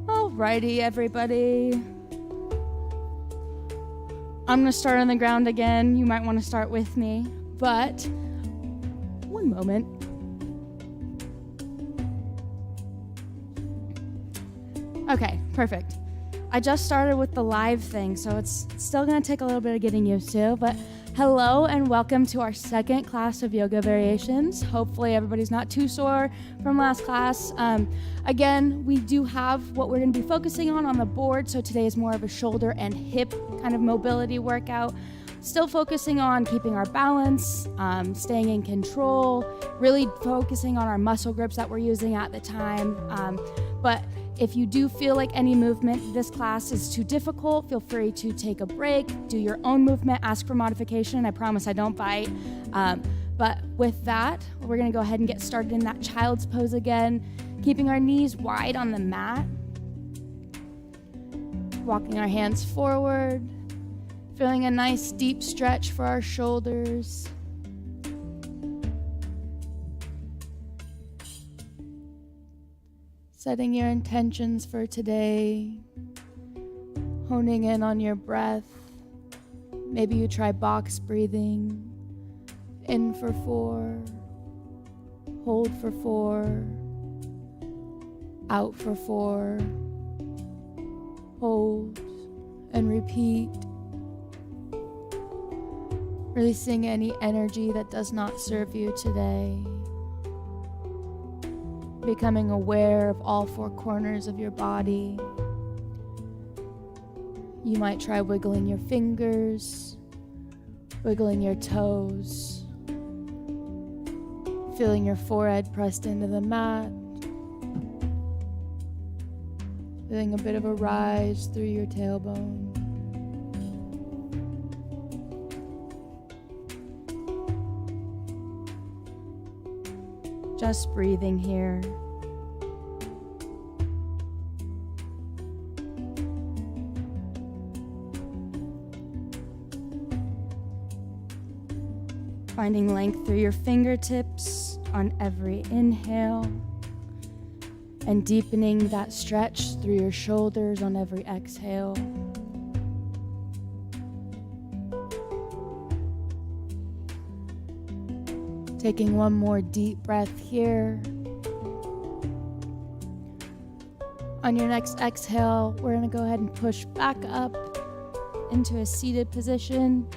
Alrighty, everybody. I'm gonna start on the ground again. You might want to start with me, but one moment. Okay, perfect. I just started with the live thing, so it's still gonna take a little bit of getting used to, but hello and welcome to our second class of yoga variations. Hopefully everybody's not too sore from last class. Again, we do have what we're going to be focusing on the board, so today is more of a shoulder and hip kind of mobility workout. Still focusing on keeping our balance, staying in control, really focusing on our muscle grips that we're using at the time. But if you do feel like any movement this class is too difficult, feel free to take a break, do your own movement, ask for modification. I promise I don't bite. But with that, we're gonna go ahead and get started in that child's pose again, keeping our knees wide on the mat, walking our hands forward, feeling a nice deep stretch for our shoulders. Setting your intentions for today, honing in on your breath. Maybe you try box breathing. In for 4, hold for 4, out for 4, hold and repeat. Releasing any energy that does not serve you today. Becoming aware of all 4 corners of your body. You might try wiggling your fingers, wiggling your toes, feeling your forehead pressed into the mat, feeling a bit of a rise through your tailbone. Just breathing here. Finding length through your fingertips on every inhale and deepening that stretch through your shoulders on every exhale. Taking one more deep breath here. On your next exhale, we're going to go ahead and push back up into a seated position.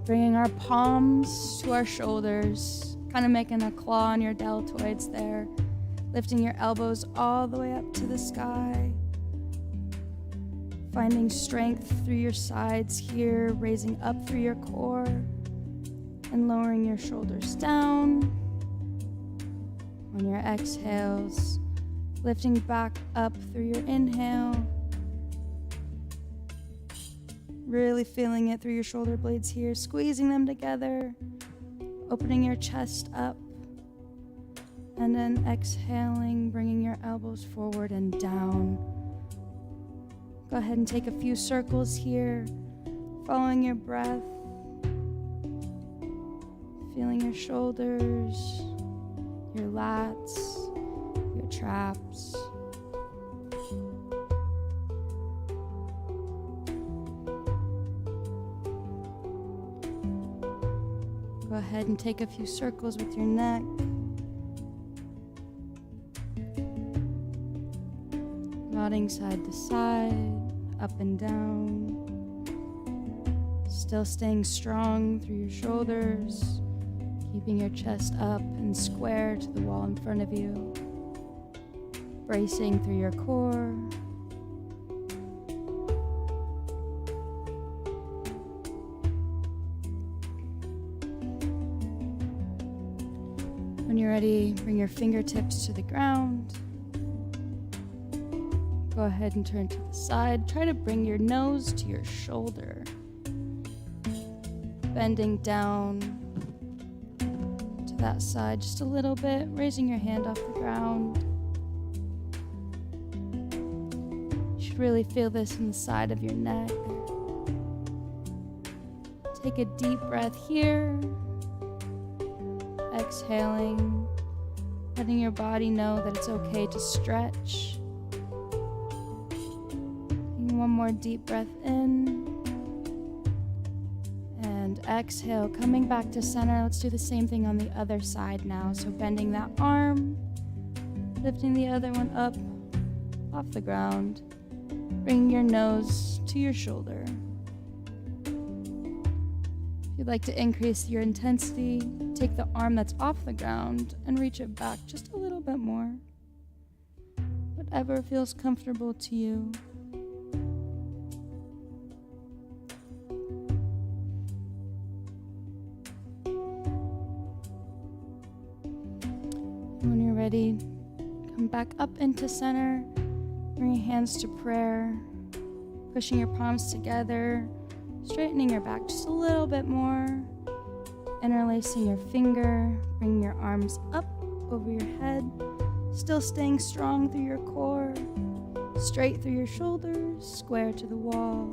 Bringing our palms to our shoulders, kind of making a claw on your deltoids there. Lifting your elbows all the way up to the sky. Finding strength through your sides here, raising up through your core. And lowering your shoulders down. On your exhales, lifting back up through your inhale. Really feeling it through your shoulder blades here, squeezing them together, opening your chest up. And then exhaling, bringing your elbows forward and down. Go ahead and take a few circles here, following your breath. Feeling your shoulders, your lats, your traps. Go ahead and take a few circles with your neck. Nodding side to side, up and down. Still staying strong through your shoulders. Keeping your chest up and square to the wall in front of you. Bracing through your core. When you're ready, bring your fingertips to the ground. Go ahead and turn to the side. Try to bring your nose to your shoulder. Bending down that side just a little bit, raising your hand off the ground. You should really feel this in the side of your neck. Take a deep breath here. Exhaling, letting your body know that it's okay to stretch. Taking one more deep breath in. Exhale, coming back to center. Let's do the same thing on the other side now. So bending that arm, lifting the other one up off the ground, bringing your nose to your shoulder. If you'd like to increase your intensity, take the arm that's off the ground and reach it back just a little bit more. Whatever feels comfortable to you. When you're ready, come back up into center. Bring your hands to prayer. Pushing your palms together. Straightening your back just a little bit more. Interlacing your finger. Bringing your arms up over your head. Still staying strong through your core. Straight through your shoulders. Square to the wall.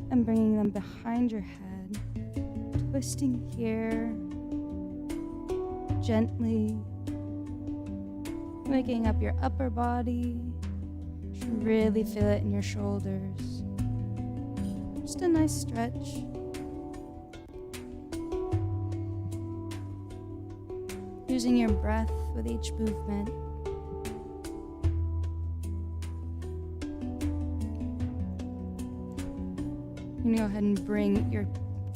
And bringing them behind your head. Twisting here. Gently. Waking up your upper body. You should really feel it in your shoulders. Just a nice stretch. Using your breath with each movement. You can go ahead and bring your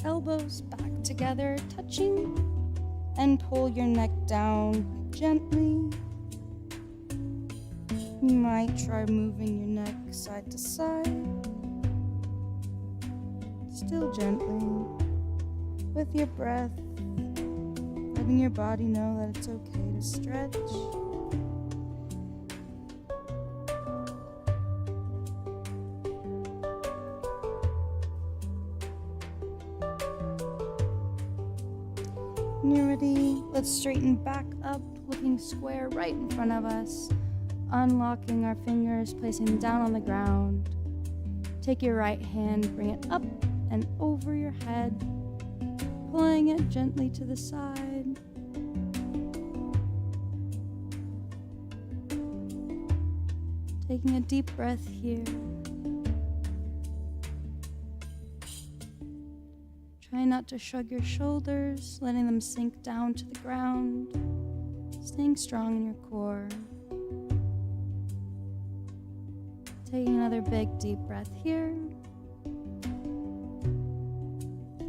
elbows back together, touching, and pull your neck down gently. You might try moving your neck side to side, still gently, with your breath, letting your body know that it's okay to stretch. When you're ready, let's straighten back up, looking square right in front of us, unlocking our fingers, placing them down on the ground. Take your right hand, bring it up and over your head, pulling it gently to the side. Taking a deep breath here. Try not to shrug your shoulders, letting them sink down to the ground, staying strong in your core. Taking another big deep breath here.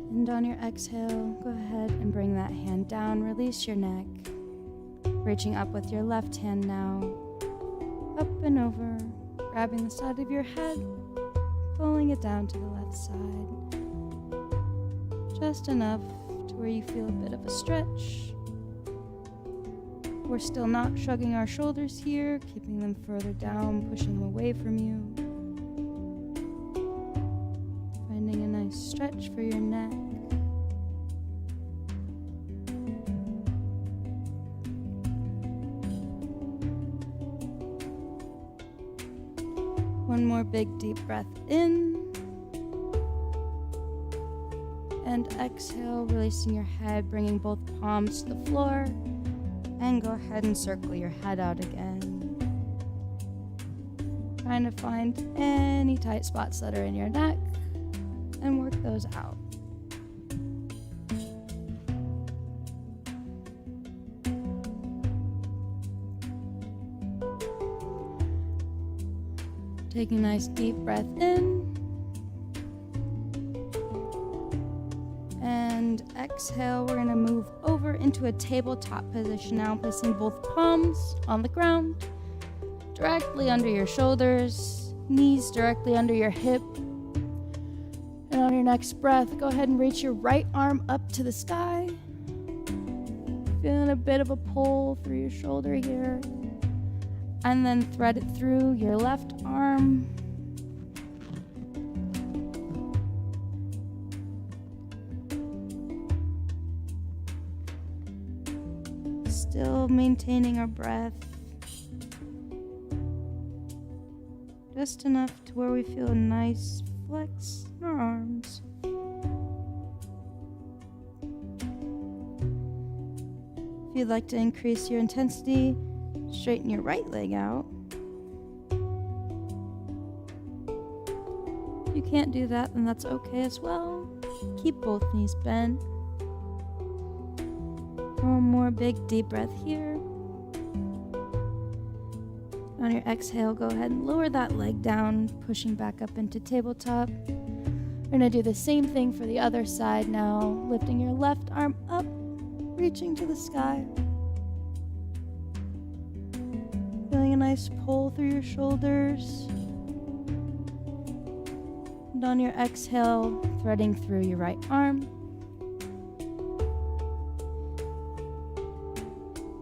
And on your exhale, go ahead and bring that hand down, release your neck. Reaching up with your left hand now, up and over, grabbing the side of your head, pulling it down to the left side. Just enough to where you feel a bit of a stretch. We're still not shrugging our shoulders here, keeping them further down, pushing them away from you. Finding a nice stretch for your neck. One more big deep breath in. And exhale, releasing your head, bringing both palms to the floor. And go ahead and circle your head out again. Trying to find any tight spots that are in your neck and work those out. Taking a nice deep breath in. And exhale, we're gonna move over into a tabletop position now, placing both palms on the ground, directly under your shoulders, knees directly under your hip. And on your next breath, go ahead and reach your right arm up to the sky. Feeling a bit of a pull through your shoulder here. And then thread it through your left arm. Still maintaining our breath. Just enough to where we feel a nice flex in our arms. If you'd like to increase your intensity, straighten your right leg out. If you can't do that, then that's okay as well. Keep both knees bent. One more big deep breath here. On your exhale, go ahead and lower that leg down, pushing back up into tabletop. We're gonna do the same thing for the other side now, lifting your left arm up, reaching to the sky. Feeling a nice pull through your shoulders. And on your exhale, threading through your right arm.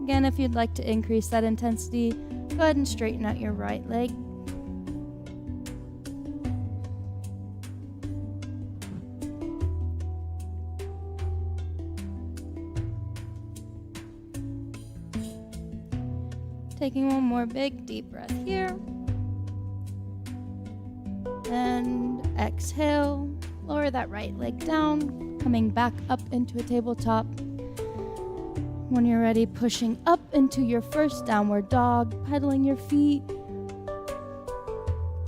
Again, if you'd like to increase that intensity, go ahead and straighten out your right leg. Taking one more big deep breath here. And exhale, lower that right leg down, coming back up into a tabletop. When you're ready, pushing up into your first downward dog, pedaling your feet,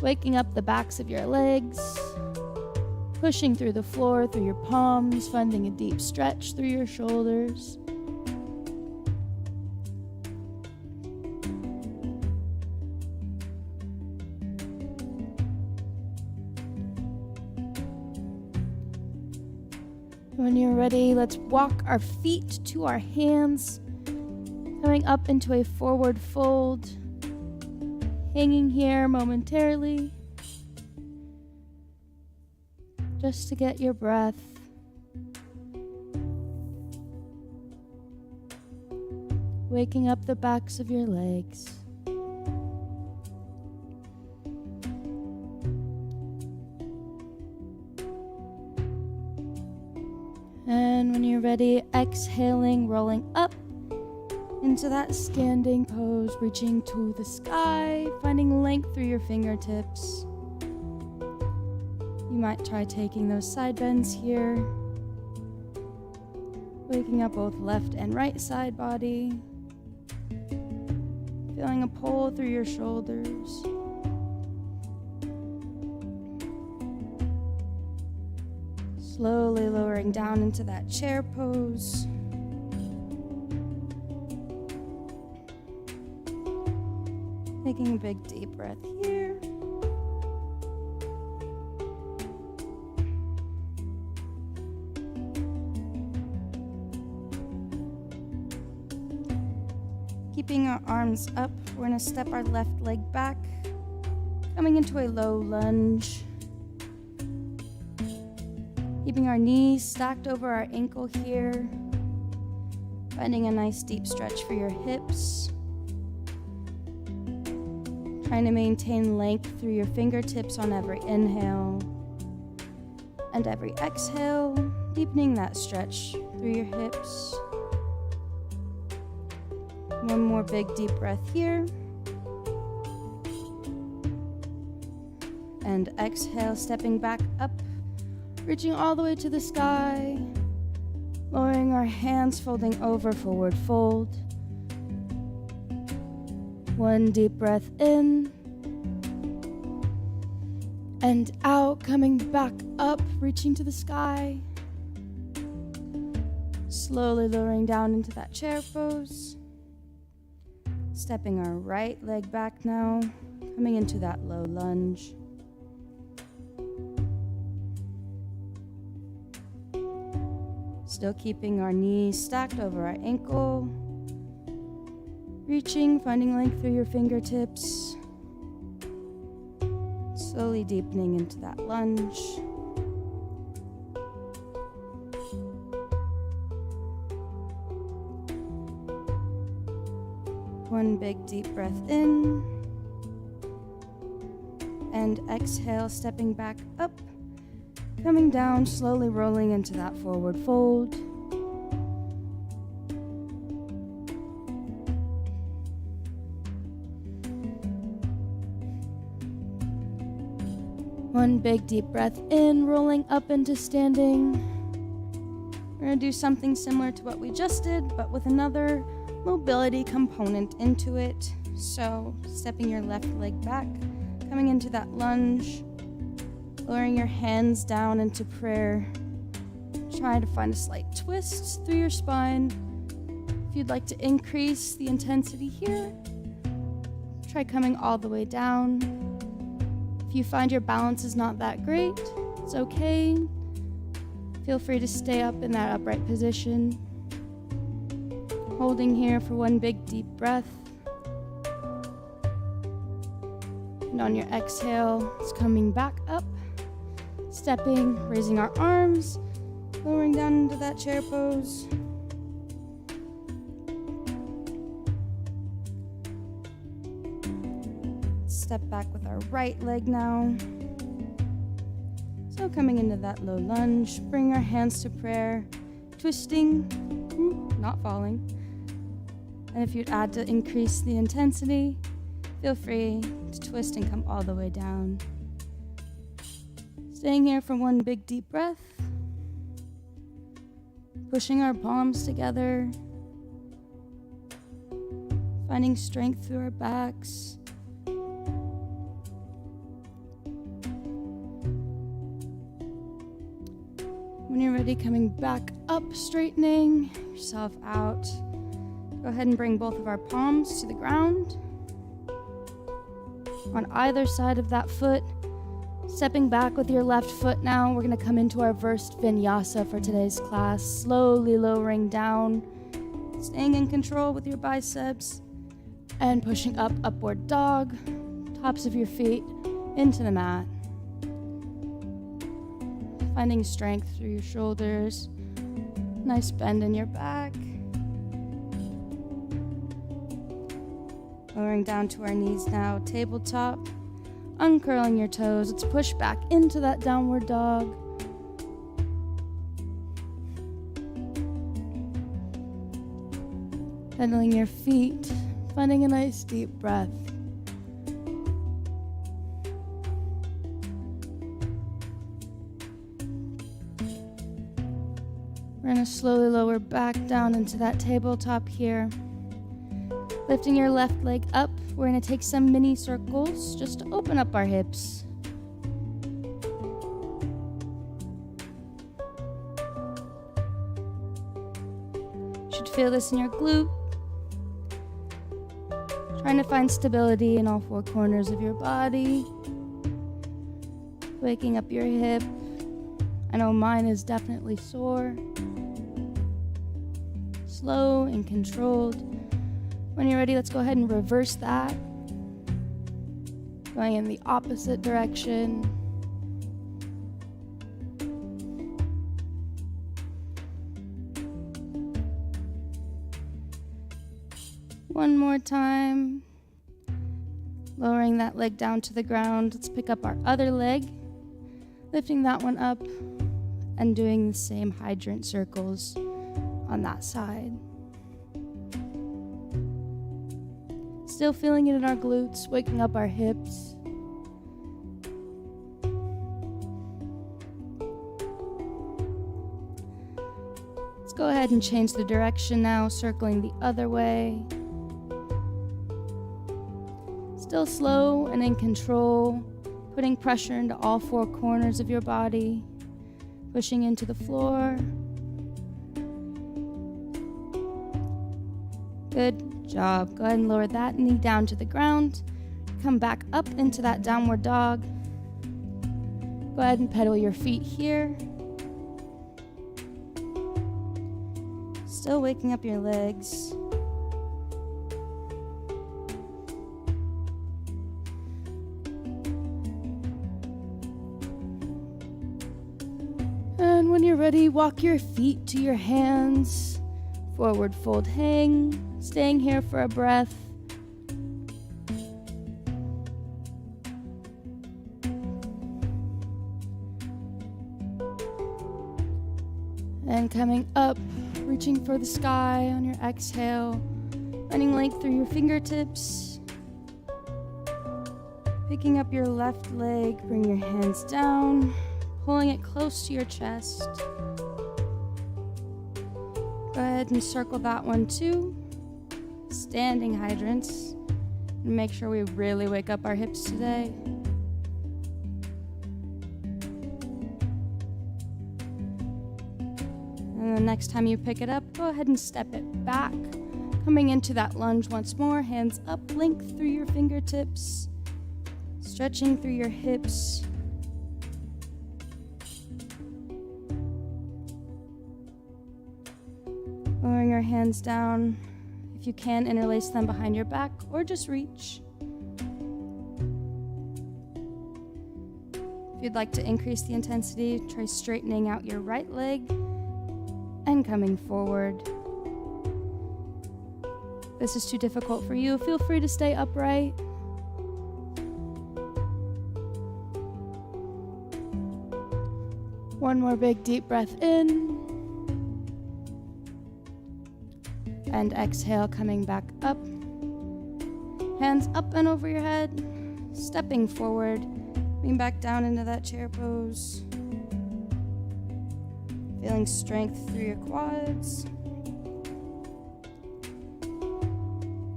waking up the backs of your legs, pushing through the floor, through your palms, finding a deep stretch through your shoulders. When you're ready, let's walk our feet to our hands, coming up into a forward fold, hanging here momentarily, just to get your breath. Waking up the backs of your legs. And when you're ready, exhaling, rolling up into that standing pose, reaching to the sky, finding length through your fingertips. You might try taking those side bends here, waking up both left and right side body, feeling a pull through your shoulders. Slowly lowering down into that chair pose. Taking a big deep breath here. Keeping our arms up, we're going to step our left leg back, coming into a low lunge. Keeping our knees stacked over our ankle here, finding a nice deep stretch for your hips. Trying to maintain length through your fingertips on every inhale and every exhale, deepening that stretch through your hips. One more big deep breath here. And exhale, stepping back up, reaching all the way to the sky, lowering our hands, folding over, forward fold. One deep breath in and out, coming back up, reaching to the sky. Slowly lowering down into that chair pose. Stepping our right leg back now, coming into that low lunge. Still keeping our knees stacked over our ankle. Reaching, finding length through your fingertips. Slowly deepening into that lunge. One big deep breath in. And exhale, stepping back up. Coming down, slowly rolling into that forward fold. One big deep breath in, rolling up into standing. We're going to do something similar to what we just did, but with another mobility component into it. So, stepping your left leg back, coming into that lunge. Lowering your hands down into prayer. Try to find a slight twist through your spine. If you'd like to increase the intensity here, try coming all the way down. If you find your balance is not that great, it's okay. Feel free to stay up in that upright position. Holding here for one big deep breath. And on your exhale, it's coming back up. Stepping, raising our arms, lowering down into that chair pose. Step back with our right leg now. So coming into that low lunge, bring our hands to prayer, twisting, not falling. And if you'd add to increase the intensity, feel free to twist and come all the way down. Staying here for one big deep breath. Pushing our palms together. Finding strength through our backs. When you're ready, coming back up, straightening yourself out. Go ahead and bring both of our palms to the ground. On either side of that foot. Stepping back with your left foot now, we're going to come into our reversed vinyasa for today's class. Slowly lowering down, staying in control with your biceps, and pushing up, upward dog, tops of your feet into the mat. Finding strength through your shoulders, nice bend in your back. Lowering down to our knees now, tabletop. Uncurling your toes. Let's push back into that downward dog. Pedaling your feet, finding a nice deep breath. We're going to slowly lower back down into that tabletop here. Lifting your left leg up, we're going to take some mini circles just to open up our hips. Should feel this in your glute. Trying to find stability in all four corners of your body. Waking up your hip. I know mine is definitely sore. Slow and controlled. When you're ready, let's go ahead and reverse that. Going in the opposite direction. One more time. Lowering that leg down to the ground. Let's pick up our other leg. Lifting that one up and doing the same hydrant circles on that side. Still feeling it in our glutes, waking up our hips. Let's go ahead and change the direction now, circling the other way. Still slow and in control, putting pressure into all four corners of your body, pushing into the floor. Good job. Go ahead and lower that knee down to the ground. Come back up into that downward dog. Go ahead and pedal your feet here. Still waking up your legs. And when you're ready, walk your feet to your hands. Forward fold hang. Staying here for a breath. And coming up, reaching for the sky on your exhale. Finding length through your fingertips. Picking up your left leg, bring your hands down, pulling it close to your chest. Go ahead and circle that one too. Standing hydrants. And make sure we really wake up our hips today. And the next time you pick it up, go ahead and step it back. Coming into that lunge once more, hands up, length through your fingertips. Stretching through your hips. Lowering your hands down. If you can, interlace them behind your back or just reach. If you'd like to increase the intensity, try straightening out your right leg and coming forward. If this is too difficult for you, feel free to stay upright. One more big deep breath in. And exhale, coming back up. Hands up and over your head. Stepping forward. Lean back down into that chair pose. Feeling strength through your quads.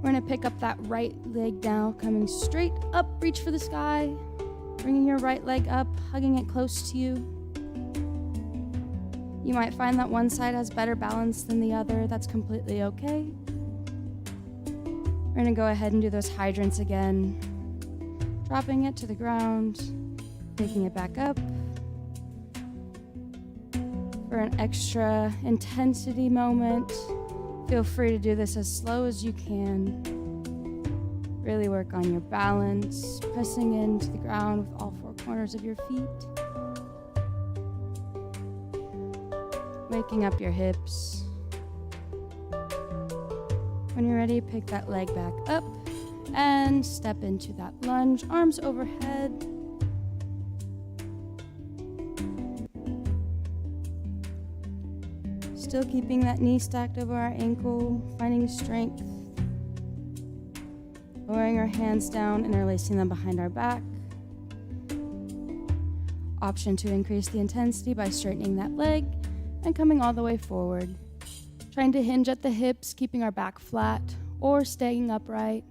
We're going to pick up that right leg down, coming straight up, reach for the sky, bringing your right leg up, hugging it close to you. You might find that one side has better balance than the other. That's completely okay. We're going to go ahead and do those hydrants again. Dropping it to the ground, picking it back up. For an extra intensity moment, feel free to do this as slow as you can. Really work on your balance, pressing into the ground with all four corners of your feet. Waking up your hips. When you're ready, pick that leg back up and step into that lunge, arms overhead. Still keeping that knee stacked over our ankle, finding strength. Lowering our hands down, interlacing them behind our back. Option to increase the intensity by straightening that leg and coming all the way forward. Trying to hinge at the hips, keeping our back flat, or staying upright,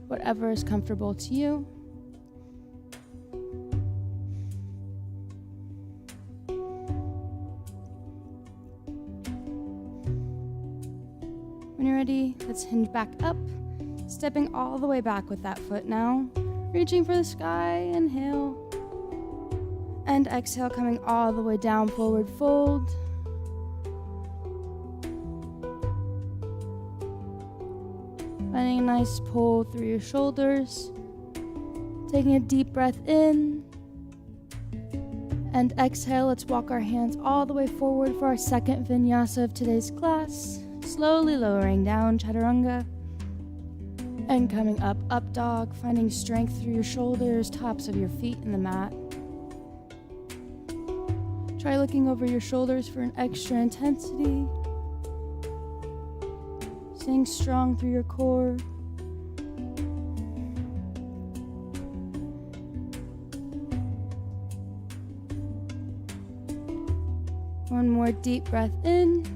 whatever is comfortable to you. When you're ready, let's hinge back up, stepping all the way back with that foot now, reaching for the sky, inhale, and exhale, coming all the way down, forward fold. Finding a nice pull through your shoulders. Taking a deep breath in. And exhale, let's walk our hands all the way forward for our second vinyasa of today's class. Slowly lowering down, chaturanga. And coming up, up dog, finding strength through your shoulders, tops of your feet in the mat. Try looking over your shoulders for an extra intensity. Staying strong through your core. One more deep breath in.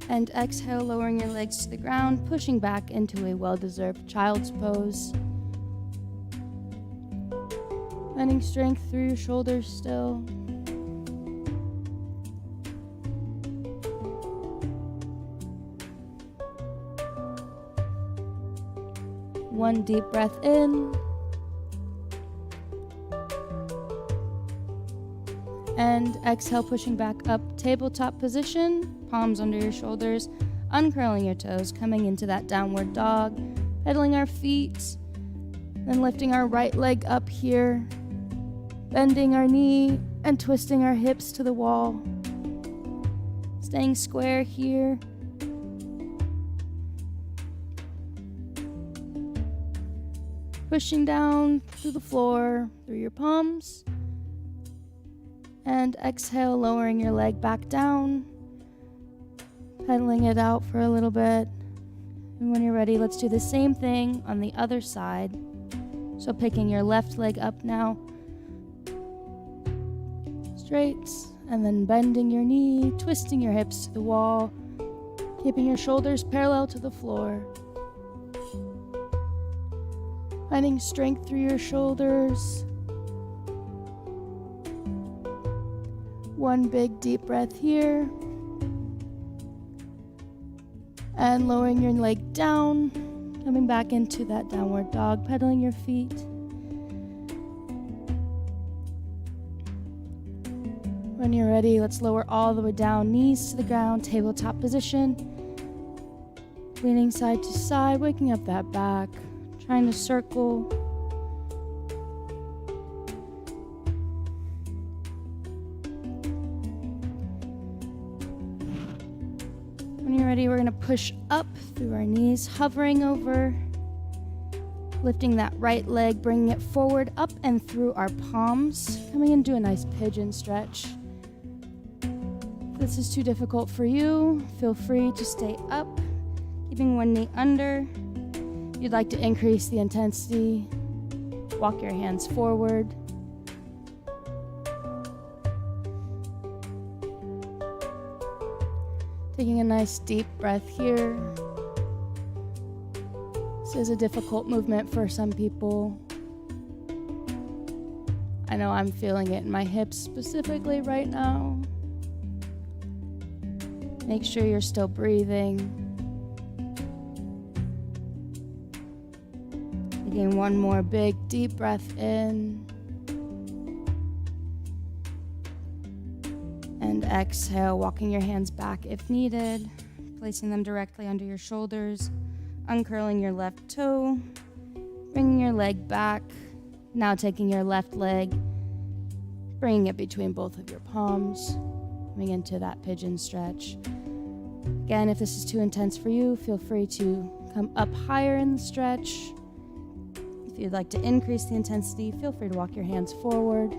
And exhale, lowering your legs to the ground, pushing back into a well-deserved child's pose. Finding strength through your shoulders still. One deep breath in. And exhale, pushing back up, tabletop position, palms under your shoulders, uncurling your toes, coming into that downward dog, pedaling our feet, then lifting our right leg up here, bending our knee and twisting our hips to the wall, staying square here. Pushing down through the floor, through your palms. And exhale, lowering your leg back down. Pedaling it out for a little bit. And when you're ready, let's do the same thing on the other side. So picking your left leg up now. Straight. And then bending your knee, twisting your hips to the wall. Keeping your shoulders parallel to the floor. Finding strength through your shoulders. One big deep breath here. And lowering your leg down, coming back into that downward dog, pedaling your feet. When you're ready, let's lower all the way down, knees to the ground, tabletop position. Leaning side to side, waking up that back. Trying to circle. When you're ready, we're going to push up through our knees, hovering over, lifting that right leg, bringing it forward, up and through our palms, coming into a nice pigeon stretch. If this is too difficult for you, feel free to stay up, keeping one knee under. If you'd like to increase the intensity, walk your hands forward. Taking a nice deep breath here. This is a difficult movement for some people. I know I'm feeling it in my hips specifically right now. Make sure you're still breathing. Taking one more big deep breath in. And exhale, walking your hands back if needed, placing them directly under your shoulders, uncurling your left toe, bringing your leg back. Now taking your left leg, bringing it between both of your palms, coming into that pigeon stretch. Again, if this is too intense for you, feel free to come up higher in the stretch. If you'd like to increase the intensity, feel free to walk your hands forward.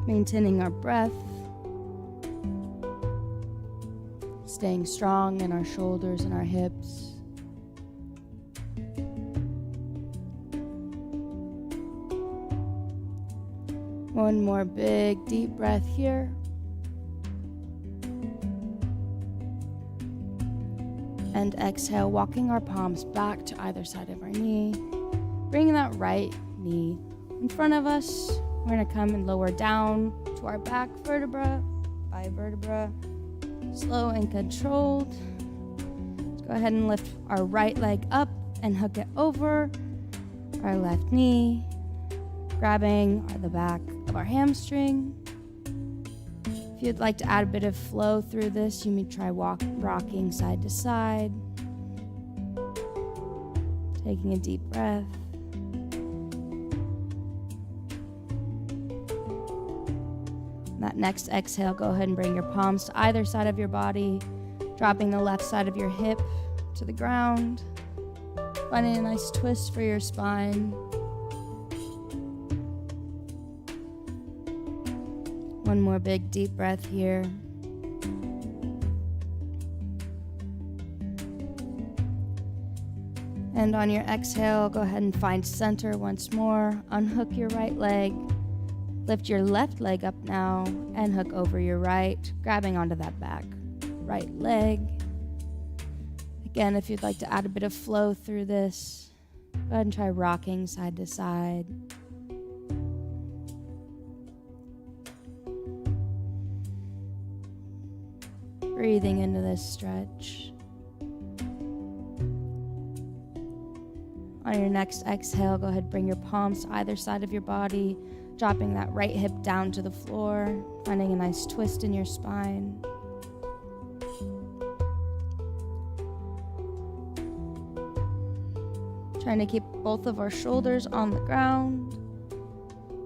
Maintaining our breath. Staying strong in our shoulders and our hips. One more big deep breath here. And exhale, walking our palms back to either side of our knee. Bringing that right knee in front of us. We're going to come and lower down to our back vertebra by vertebra. Slow and controlled. Let's go ahead and lift our right leg up and hook it over our left knee, grabbing the back of our hamstring. If you'd like to add a bit of flow through this, you may try rocking side to side. Taking a deep breath. That next exhale, go ahead and bring your palms to either side of your body, dropping the left side of your hip to the ground, finding a nice twist for your spine. One more big deep breath here. And on your exhale, go ahead and find center once more. Unhook your right leg. Lift your left leg up now and hook over your right, grabbing onto that back right leg. Again, if you'd like to add a bit of flow through this, go ahead and try rocking side to side. Breathing into this stretch. On your next exhale, go ahead and bring your palms to either side of your body, dropping that right hip down to the floor, finding a nice twist in your spine. Trying to keep both of our shoulders on the ground,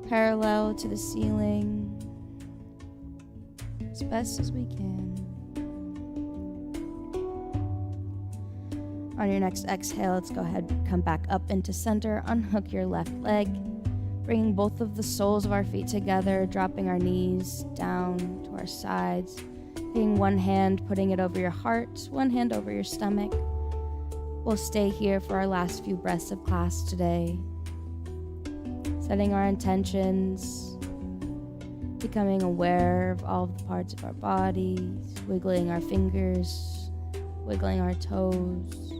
parallel to the ceiling, as best as we can. On your next exhale, let's go ahead and come back up into center, unhook your left leg, bringing both of the soles of our feet together, dropping our knees down to our sides, taking one hand, putting it over your heart, one hand over your stomach. We'll stay here for our last few breaths of class today. Setting our intentions, becoming aware of all of the parts of our bodies, wiggling our fingers, wiggling our toes.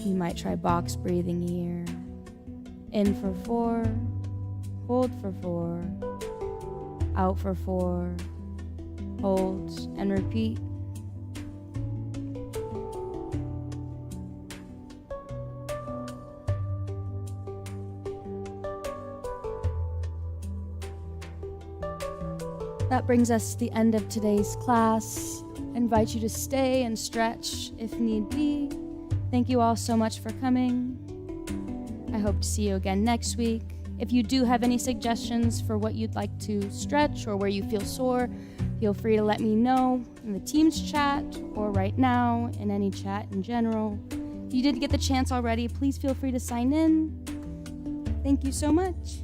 You might try box breathing here. In for 4, hold for 4, out for 4, hold and repeat. That brings us to the end of today's class. I invite you to stay and stretch if need be. Thank you all so much for coming. I hope to see you again next week. If you do have any suggestions for what you'd like to stretch or where you feel sore, feel free to let me know in the Teams chat or right now in any chat in general. If you did get the chance already, please feel free to sign in. Thank you so much.